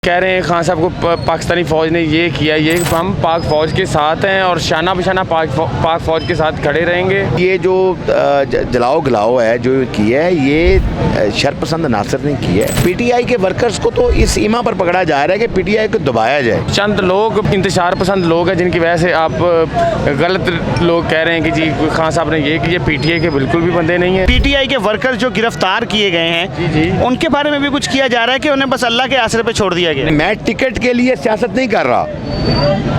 कह रहे हैं खान साहब को पाकिस्तानी फ़ौज ने ये किया, ये हम पाक फ़ौज के साथ हैं और शाना बशाना पाक फ़ौज के साथ खड़े रहेंगे। ये जो जलाओ गलाओ है जो किया है, ये शरपसंद नासिर ने किया है। पीटीआई के वर्कर्स को तो इस ईमा पर पकड़ा जा रहा है कि पीटीआई को दबाया जाए। चंद लोग इंतशार पसंद लोग हैं जिनकी वजह से आप गलत लोग कह रहे हैं कि जी खान साहब ने ये किया। पीटीआई के बिल्कुल भी बंदे नहीं है। पीटीआई के वर्कर्स जो गिरफ्तार किए गए हैं जी। उनके बारे में भी कुछ किया जा रहा है कि उन्हें बस अल्लाह के आसरे पे छोड़ दिया गया। मैं टिकट के लिए सियासत नहीं कर रहा,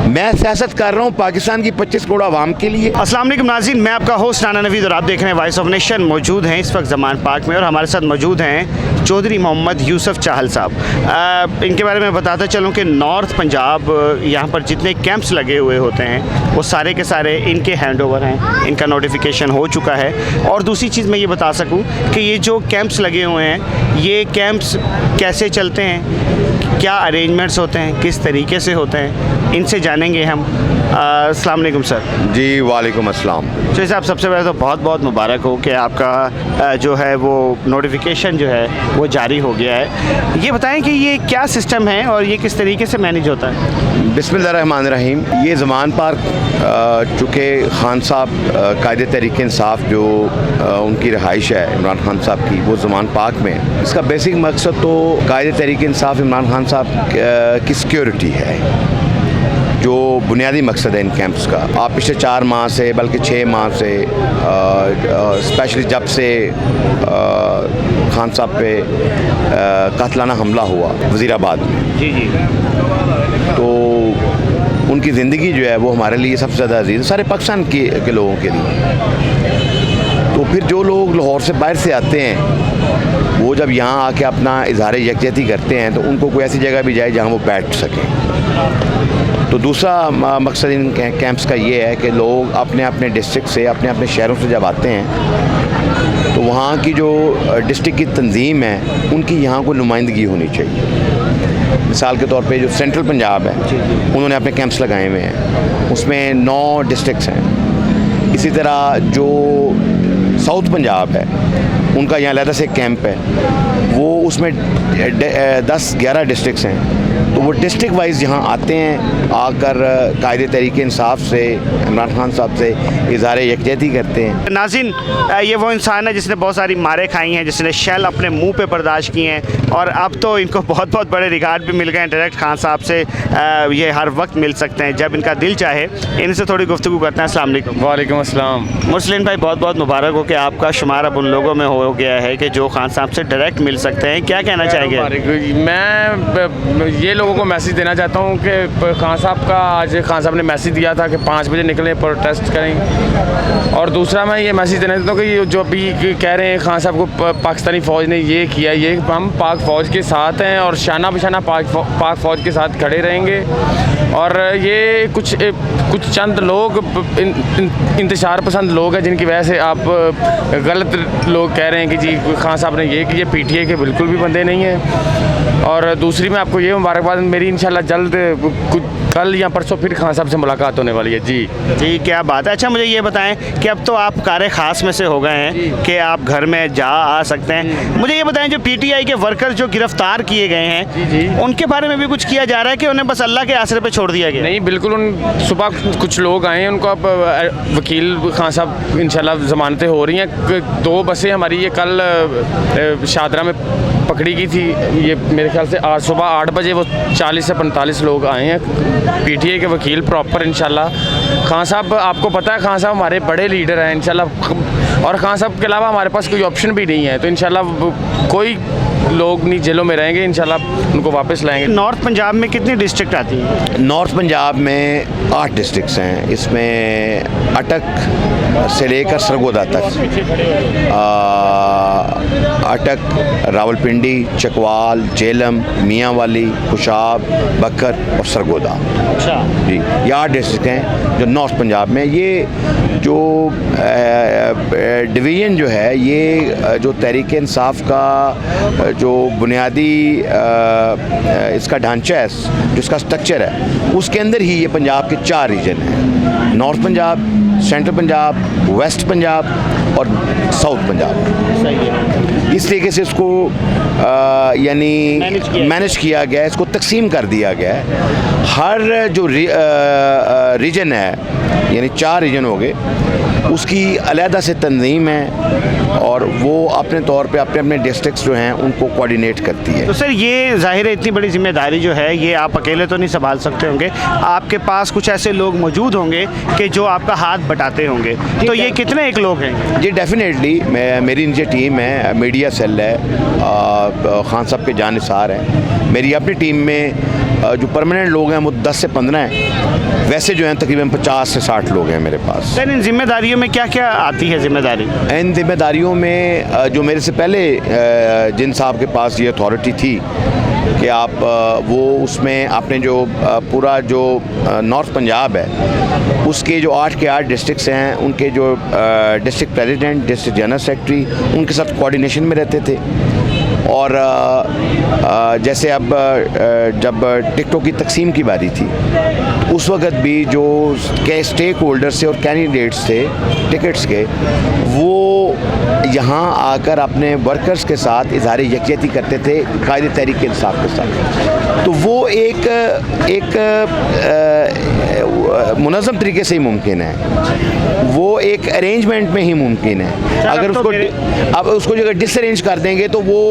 मैं सियासत कर रहा हूँ पाकिस्तान की 25 करोड़ आवाम के लिए। अस्सलाम वालेकुम नाज़रीन, मैं आपका होस्ट राना नवीद और आप देख रहे हैं वॉइस ऑफ नेशन। मौजूद हैं इस वक्त ज़मान पार्क में और हमारे साथ मौजूद हैं चौधरी मोहम्मद यूसुफ चाहल साहब। इनके बारे में बताता चलूँ कि नॉर्थ पंजाब यहाँ पर जितने कैंप्स लगे हुए होते हैं वो सारे के सारे इनके हैंड ओवर हैं, इनका नोटिफिकेशन हो चुका है। और दूसरी चीज़ मैं ये बता सकूँ कि ये जो कैंप्स लगे हुए हैं, ये कैंप्स कैसे चलते हैं, क्या अरेंजमेंट्स होते हैं, किस तरीके से होते हैं, इनसे जानेंगे हम। अस्सलाम वालेकुम सर। जी वालेकुम अस्सलाम। तो साहब सबसे पहले तो बहुत बहुत मुबारक हो कि आपका जो है वो नोटिफिकेशन जो है वो जारी हो गया है। ये बताएं कि ये क्या सिस्टम है और ये किस तरीके से मैनेज होता है। बिस्मिल्लाहिर्रहमानिर्रहीम। ये ज़मान पार्क चूँकि खान साहब कायदे तहरीक इंसाफ जो उनकी रहाइश है इमरान खान साहब की, वो ज़मान पार्क में। इसका बेसिक मकसद तो कायदे तहरीक इंसाफ इमरान खान साहब की सिक्योरिटी है, जो बुनियादी मकसद है इन कैंप्स का। आप पिछले 4 माह से बल्कि 6 माह से स्पेशली जब से खान साहब पे कातलाना हमला हुआ वज़ीराबाद में, जी, तो उनकी ज़िंदगी जो है वो हमारे लिए सबसे ज़्यादा अजीज़ है, सारे पाकिस्तान के लोगों के लिए। तो फिर जो लोग लाहौर से बाहर से आते हैं, वो जब यहाँ आके अपना इजहार यकजहती करते हैं तो उनको कोई ऐसी जगह भी जाए जहाँ वो बैठ सकें। तो दूसरा मकसद इन कैंप्स का ये है कि लोग अपने अपने डिस्ट्रिक्ट से, अपने अपने शहरों से जब आते हैं तो वहाँ की जो डिस्ट्रिक्ट की तंजीम है उनकी यहाँ को नुमाइंदगी होनी चाहिए। मिसाल के तौर पे जो सेंट्रल पंजाब है उन्होंने अपने कैंप्स लगाए हुए हैं, उसमें 9 डिस्ट्रिक्ट्स हैं। इसी तरह जो साउथ पंजाब है उनका यहाँ अलहदा से कैंप है, वो उसमें 10-11 डिस्ट्रिक्ट्स हैं। तो वो डिस्ट्रिक्ट वाइज यहाँ आते हैं, आकर कायदे तहरीक इंसाफ से इमरान खान साहब से इज़हार यकजहती करते हैं। नाज़रीन, ये वो इंसान है जिसने बहुत सारी मारें खाई हैं, जिसने शेल अपने मुंह पे बर्दाश्त किए हैं और अब तो इनको बहुत बहुत बड़े रिगार्ड भी मिल गए हैं। डायरेक्ट खान साहब से ये हर वक्त मिल सकते हैं जब इनका दिल चाहे। इनसे थोड़ी गुफ्तगू करते हैं। अस्सलाम वालेकुम। वालेकुम अस्सलाम। मुस्लिम भाई, बहुत बहुत मुबारक हो कि आपका शुमार अब उन लोगों में हो गया है कि जो खान साहब से डायरेक्ट मिल सकते हैं। क्या कहना चाहेंगे? मैं ये लोगों को मैसेज देना चाहता हूँ कि खान साहब का आज खान साहब ने मैसेज दिया था कि 5 बजे निकलें, प्रोटेस्ट करें। और दूसरा मैं ये मैसेज देना चाहता हूँ कि जो अभी कह रहे हैं खान साहब को पाकिस्तानी फ़ौज ने ये किया, ये हम पाक फ़ौज के साथ हैं और शाना बशाना पाक फ़ौज के साथ खड़े रहेंगे। और ये कुछ चंद लोग इंतशार पसंद लोग हैं जिनकी वजह से आप गलत लोग कह रहे हैं कि जी खान साहब ने ये किया। पीटीआई के बिल्कुल भी बंदे नहीं हैं। और दूसरी मैं आपको ये मुबारकबाद, मेरी इंशाल्लाह जल्द कल या परसों फिर खान साहब से मुलाकात होने वाली है। जी क्या बात है। अच्छा, मुझे ये बताएं कि अब तो आप कार ख़ास में से हो गए हैं कि आप घर में जा आ सकते हैं। मुझे ये बताएं, जो पीटीआई के वर्कर्स जो गिरफ्तार किए गए हैं उनके बारे में भी कुछ किया जा रहा है कि उन्हें बस अल्लाह के आसरे पे छोड़ दिया गया? नहीं, बिल्कुल। उन सुबह कुछ लोग आए हैं, उनको अब वकील खान साहब इंशाल्लाह ज़मानतें हो रही हैं। 2 बसें हमारी ये कल शादरा में पकड़ी गई थी। ये मेरे ख्याल से आज सुबह 8 बजे वो 40 से 45 लोग आए हैं, पीटीआई के वकील प्रॉपर। इंशाल्लाह खान साहब, आपको पता है खान साहब हमारे बड़े लीडर हैं इंशाल्लाह, और खान साहब के अलावा हमारे पास कोई ऑप्शन भी नहीं है। तो इंशाल्लाह कोई लोग नहीं जेलों में रहेंगे, इंशाल्लाह उनको वापस लाएंगे। नॉर्थ पंजाब में कितनी डिस्ट्रिक्ट आती हैं? नॉर्थ पंजाब में 8 डिस्ट्रिक्ट्स हैं। इसमें अटक से लेकर सरगोदा तक, अटक, रावलपिंडी, चकवाल, जेलम, मियांवाली, खुशाब, बकर और सरगोदा। अच्छा जी, ये 8 डिस्ट्रिक्ट हैं जो नॉर्थ पंजाब में। ये जो डिवीज़न जो है, ये जो तहरीक इंसाफ का जो बुनियादी इसका ढांचा है, जो इसका स्ट्रक्चर है, उसके अंदर ही ये पंजाब के 4 रीजन हैं। North Punjab, central Punjab, west Punjab और साउथ पंजाब। सही है। इस तरीके से इसको यानी मैनेज किया गया है, इसको तकसीम कर दिया गया है। हर जो रीजन है, यानी 4 रीजन हो गए, उसकी अलहदा से तंजीम है और वो अपने तौर पे अपने अपने डिस्ट्रिक्ट्स जो हैं उनको कोऑर्डिनेट करती है। तो सर ये ज़ाहिर है इतनी बड़ी जिम्मेदारी जो है ये आप अकेले तो नहीं संभाल सकते होंगे, आपके पास कुछ ऐसे लोग मौजूद होंगे कि जो आपका हाथ बटाते होंगे, तो ये कितने एक लोग हैं? जी डेफिनेटली, मेरी नीचे टीम है, मीडिया सेल है, खान साहब के जानिसार हैं, मेरी अपनी टीम में जो परमानेंट लोग हैं वो 10 से 15 हैं, वैसे जो हैं तकरीबन 50 से 60 लोग हैं मेरे पास। सर इन जिम्मेदारियों में क्या क्या आती है जिम्मेदारी? इन जिम्मेदारियों में जो मेरे से पहले जिन साहब के पास ये अथॉरिटी थी कि आप वो उसमें आपने जो पूरा जो नॉर्थ पंजाब है उसके जो 8 के 8 डिस्ट्रिक्ट्स हैं, उनके जो district president, district general secretary, उनके साथ कोऑर्डिनेशन में रहते थे। और जैसे अब जब टिकटों की तकसीम की बारी थी उस वक़्त भी जो स्टेक होल्डर्स थे और कैंडिडेट्स थे टिकट्स के, वो यहाँ आकर अपने वर्कर्स के साथ इजहार यकजहती करते थे कायदे तहरीक इंसाफ के साथ। तो वो एक मुनज़्ज़म तरीके से ही मुमकिन है, वो एक अरेंजमेंट में ही मुमकिन है। अगर उसको अगर डिसअरेंज कर देंगे तो वो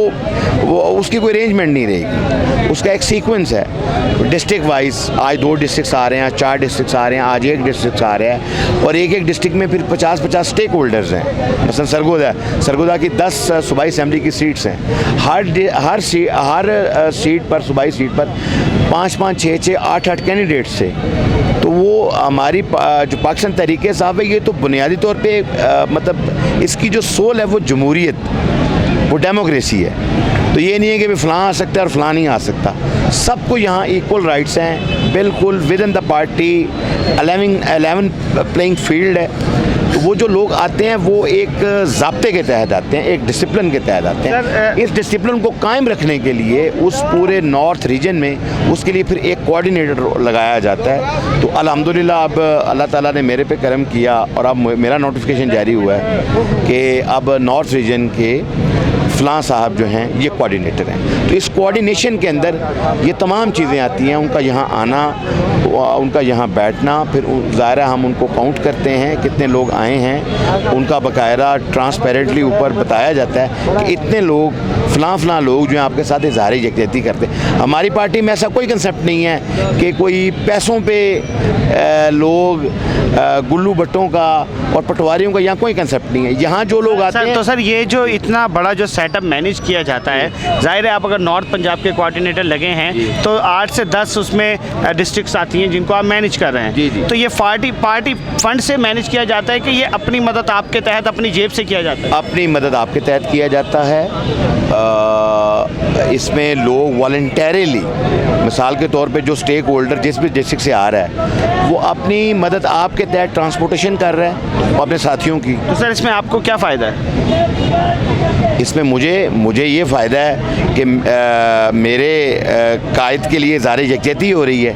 उसकी कोई अरेंजमेंट नहीं रहेगी, उसका एक सीक्वेंस है डिस्ट्रिक्ट वाइज। आज 2 डिस्ट्रिक्ट्स आ रहे हैं, 4 डिस्ट्रिक्ट्स आ रहे हैं, आज 1 डिस्ट्रिक्ट आ रहा है, और एक डिस्ट्रिक्ट में फिर 50-50 स्टेक होल्डर्स हैं। मसलन सरगोदा की 10 सूबाई असेंबली की सीट्स हैं, हर सीट पर सूबाई सीट पर 5-5, 6-6, 8-8 कैंडिडेट्स थे। तो वो हमारी जो पाकिस्तान तहरीक साहब है, ये तो बुनियादी तौर पे मतलब इसकी जो सोल है वो जमहूरियत, वो डेमोक्रेसी है। तो ये नहीं है कि फ़लाँ आ सकता है और फ़लाँ नहीं आ सकता, सबको यहाँ इक्वल राइट्स हैं, बिल्कुल with in the party 11 playing field है। तो वो जो लोग आते हैं वो एक ज़ाब्ते के तहत आते हैं, एक डिसिप्लिन के तहत आते हैं। इस डिसिप्लिन को कायम रखने के लिए उस पूरे नॉर्थ रीजन में उसके लिए फिर एक कोऑर्डिनेटर लगाया जाता है। तो अल्हम्दुलिल्लाह अब अल्लाह ताला ने मेरे पे करम किया और अब मेरा नोटिफिकेशन जारी हुआ है कि अब नॉर्थ रीजन के फ़लाँ साहब जो हैं ये कोऑर्डिनेटर हैं। तो इस कोऑर्डिनेशन के अंदर ये तमाम चीज़ें आती हैं, उनका यहाँ आना, उनका यहाँ बैठना, फिर ज़ाहिर है हम उनको काउंट करते हैं कितने लोग आए हैं, उनका बाकायदा ट्रांसपेरेंटली ऊपर बताया जाता है कि इतने लोग फ़लाँ लोग जो हैं आपके साथ इज़हार यकजहती करते हैं। हमारी पार्टी में ऐसा कोई कंसेप्ट नहीं है कि कोई पैसों पे लोग गुल्लू भट्टों का और पटवारियों का, यहाँ कोई कंसेप्ट नहीं है। यहाँ जो लोग आते हैं, तो सर ये जो इतना बड़ा जो सेटअप मैनेज किया जाता है, जाहिर है आप अगर नॉर्थ पंजाब के कोऑर्डिनेटर लगे हैं तो 8 से 10 उसमें डिस्ट्रिक्ट्स आती हैं जिनको आप मैनेज कर रहे हैं। जी। तो ये पार्टी फंड से मैनेज किया जाता है कि ये अपनी मदद आपके तहत अपनी जेब से किया जाता है? अपनी मदद आपके तहत किया जाता है। इसमें लोग वॉलंटरीली, मिसाल के तौर पे जो स्टेक होल्डर जिस भी डिस्ट्रिक्ट से आ रहा है वो अपनी मदद आपके तहत ट्रांसपोर्टेशन कर रहा है और अपने साथियों की। तो सर इसमें आपको क्या फ़ायदा है? इसमें मुझे ये फ़ायदा है कि मेरे कायद के लिए इज़हार यकजहती हो रही है,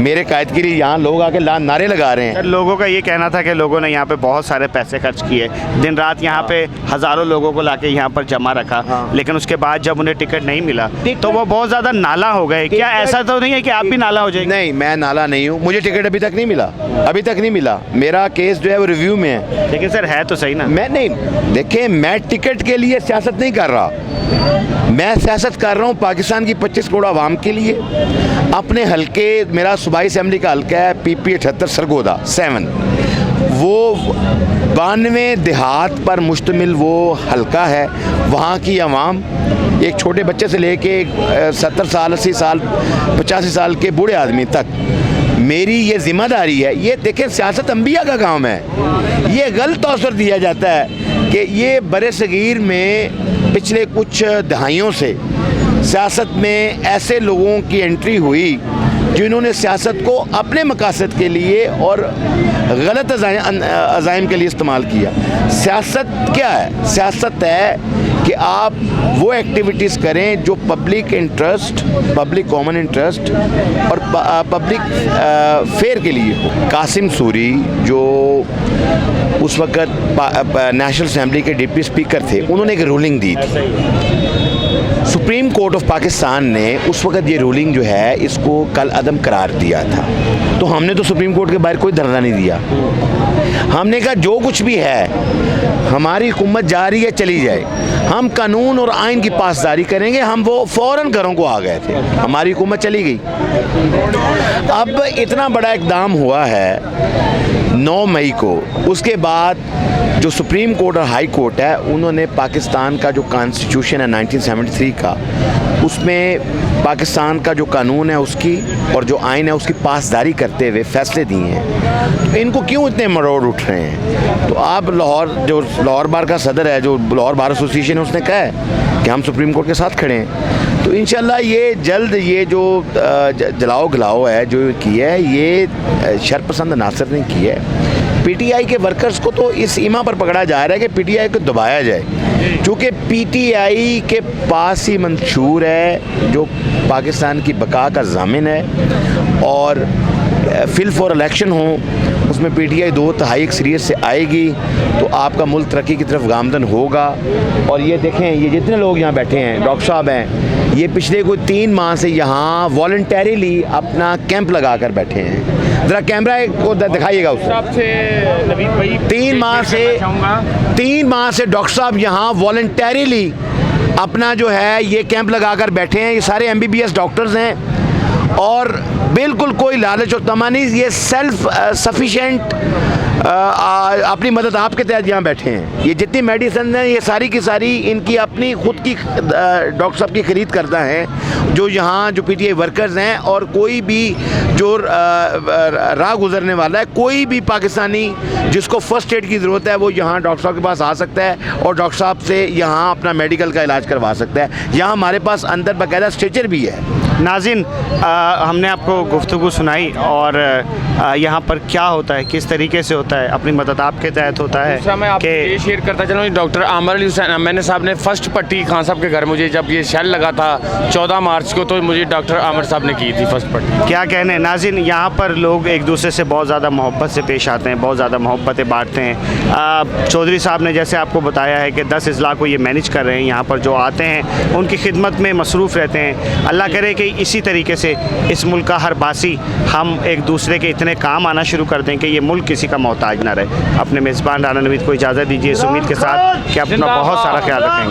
मेरे कायद के लिए यहाँ लोग आके नारे लगा रहे हैं। सर लोगों का ये कहना था कि लोगों ने यहाँ पे बहुत सारे पैसे खर्च किए, दिन रात यहाँ पे हज़ारों लोगों को लाके यहाँ पर जमा रखा, लेकिन उसके बाद जब उन्हें टिकट नहीं मिला तो वो बहुत ज़्यादा नाला हो गए। क्या ऐसा तो नहीं है कि आप भी नाला हो जाएंगे? नहीं, मैं नाला नहीं हूँ, मुझे टिकट अभी तक नहीं मिला, मेरा केस जो है वो रिव्यू में है। लेकिन सर है तो सही ना? मैं नहीं, देखिए मैं टिकट के लिए सियासत नहीं कर रहा, मैं सियासत कर रहा हूँ पाकिस्तान की 25 करोड़ आवाम के लिए। अपने हलके, मेरा सूबाई असेंबली का हल्का है PP 78 सरगोदा 7, वो 92 देहात पर मुश्तमिल वो हल्का है। वहाँ की आवाम, एक छोटे बच्चे से लेके 70 साल, 80 साल, 85 साल के बूढ़े आदमी तक, मेरी ये जिम्मेदारी है। ये देखें, सियासत अंबिया का काम है। ये गलत तौर दिया जाता है कि ये बरे सगीर में पिछले कुछ दहाइयों से सियासत में ऐसे लोगों की एंट्री हुई जिन्होंने सियासत को अपने मकासद के लिए और गलत अज़ाइम के लिए इस्तेमाल किया। सियासत क्या है? सियासत है कि आप वो एक्टिविटीज़ करें जो public interest, public common interest और पब्लिक फेयर के लिए हो। कासिम सूरी जो उस वक़्त नेशनल असेंबली के डिप्टी स्पीकर थे, उन्होंने एक रूलिंग दी थी। सुप्रीम कोर्ट ऑफ पाकिस्तान ने उस वक़्त ये रूलिंग जो है इसको कल अदम करार दिया था। तो हमने तो सुप्रीम कोर्ट के बाहर कोई धरना नहीं दिया। हमने कहा जो कुछ भी है, हमारी हुकूमत जा रही है, चली जाए, हम कानून और आइन की पासदारी करेंगे। हम वो फ़ौरन घरों को आ गए थे, हमारी हुकूमत चली गई। अब इतना बड़ा इक़दाम हुआ है 9 मई को, उसके बाद जो सुप्रीम कोर्ट और हाई कोर्ट है उन्होंने पाकिस्तान का जो कॉन्स्टिट्यूशन है 1973 का, उसमें पाकिस्तान का जो कानून है उसकी और जो आइन है उसकी पासदारी करते हुए फैसले दिए हैं। तो इनको क्यों इतने मरोड़ उठ रहे हैं? तो आप लाहौर बार का सदर है, जो लाहौर बार एसोसिएशन है, उसने कहा है कि हम सुप्रीम कोर्ट के साथ खड़े हैं। तो इंशाल्लाह ये जल्द ये जो जलाओ गलाओ है जो की है, ये शरपसंद नासर ने की है। पीटीआई के वर्कर्स को तो इस ईमा पर पकड़ा जा रहा है कि पीटीआई को दबाया जाए, क्योंकि पीटीआई के पास ही मंशूर है जो पाकिस्तान की बका का ज़ामिन है, और फिल फॉर इलेक्शन हो उसमें पीटीआई 2/3 अक्सरियत से आएगी तो आपका मुल्क तरक्की की तरफ गामदन होगा। और ये देखें, ये जितने लोग यहाँ बैठे हैं, डॉक्टर साहब हैं, ये पिछले कोई 3 माह से यहाँ वॉलंटरीली अपना कैंप लगा कर बैठे हैं। ज़रा कैमरा को दिखाइएगा उससे। 3 माह से डॉक्टर साहब यहाँ वॉलंटरीली अपना जो है ये कैंप लगा कर बैठे हैं। ये सारे MBBS डॉक्टर्स हैं और बिल्कुल कोई लालच और तमा नहीं, ये सेल्फ सफिशेंट अपनी मदद आपके तहत यहाँ बैठे हैं। ये जितनी मेडिसिन हैं ये सारी की सारी इनकी अपनी खुद की डॉक्टर साहब की ख़रीद करता है जो यहाँ जो पीटीआई वर्कर्स हैं। और कोई भी जो राह गुजरने वाला है, कोई भी पाकिस्तानी जिसको फ़र्स्ट एड की ज़रूरत है, वो यहाँ डॉक्टर साहब के पास आ सकता है और डॉक्टर साहब से यहाँ अपना मेडिकल का इलाज करवा सकता है। यहाँ हमारे पास अंदर बाकायदा स्ट्रेचर भी है। नाज़रीन, हमने आपको गुफ्तगू सुनाई और यहाँ पर क्या होता है, किस तरीके से होता है, अपनी मदद आपके तहत होता है। मैं आपको ये शेयर करता चलूँ, डॉक्टर आमर अली हुसैन मैंने साहब ने फ़र्स्ट पट्टी खान साहब के घर, मुझे जब ये शेल लगा था 14 मार्च को, तो मुझे डॉक्टर आमर साहब ने की थी फ़र्स्ट पट्टी। क्या कहने नाज़रीन, यहाँ पर लोग एक दूसरे से बहुत ज़्यादा मोहब्बत से पेश आते हैं, बहुत ज़्यादा मोहब्बतें बांटते हैं। चौधरी साहब ने जैसे आपको बताया है कि 10 अज़ला को ये मैनेज कर रहे हैं, यहाँ पर जो आते हैं उनकी खिदमत में मसरूफ़ रहते हैं। अल्लाह करे कि इसी तरीके से इस मुल्क का हर बासी हम एक दूसरे के इतने काम आना शुरू कर दें कि ये मुल्क किसी का मोहताज ना रहे। अपने मेज़बान राना नवीद को इजाज़त दीजिए इस उम्मीद के साथ कि अपना बहुत सारा ख्याल रखेंगे।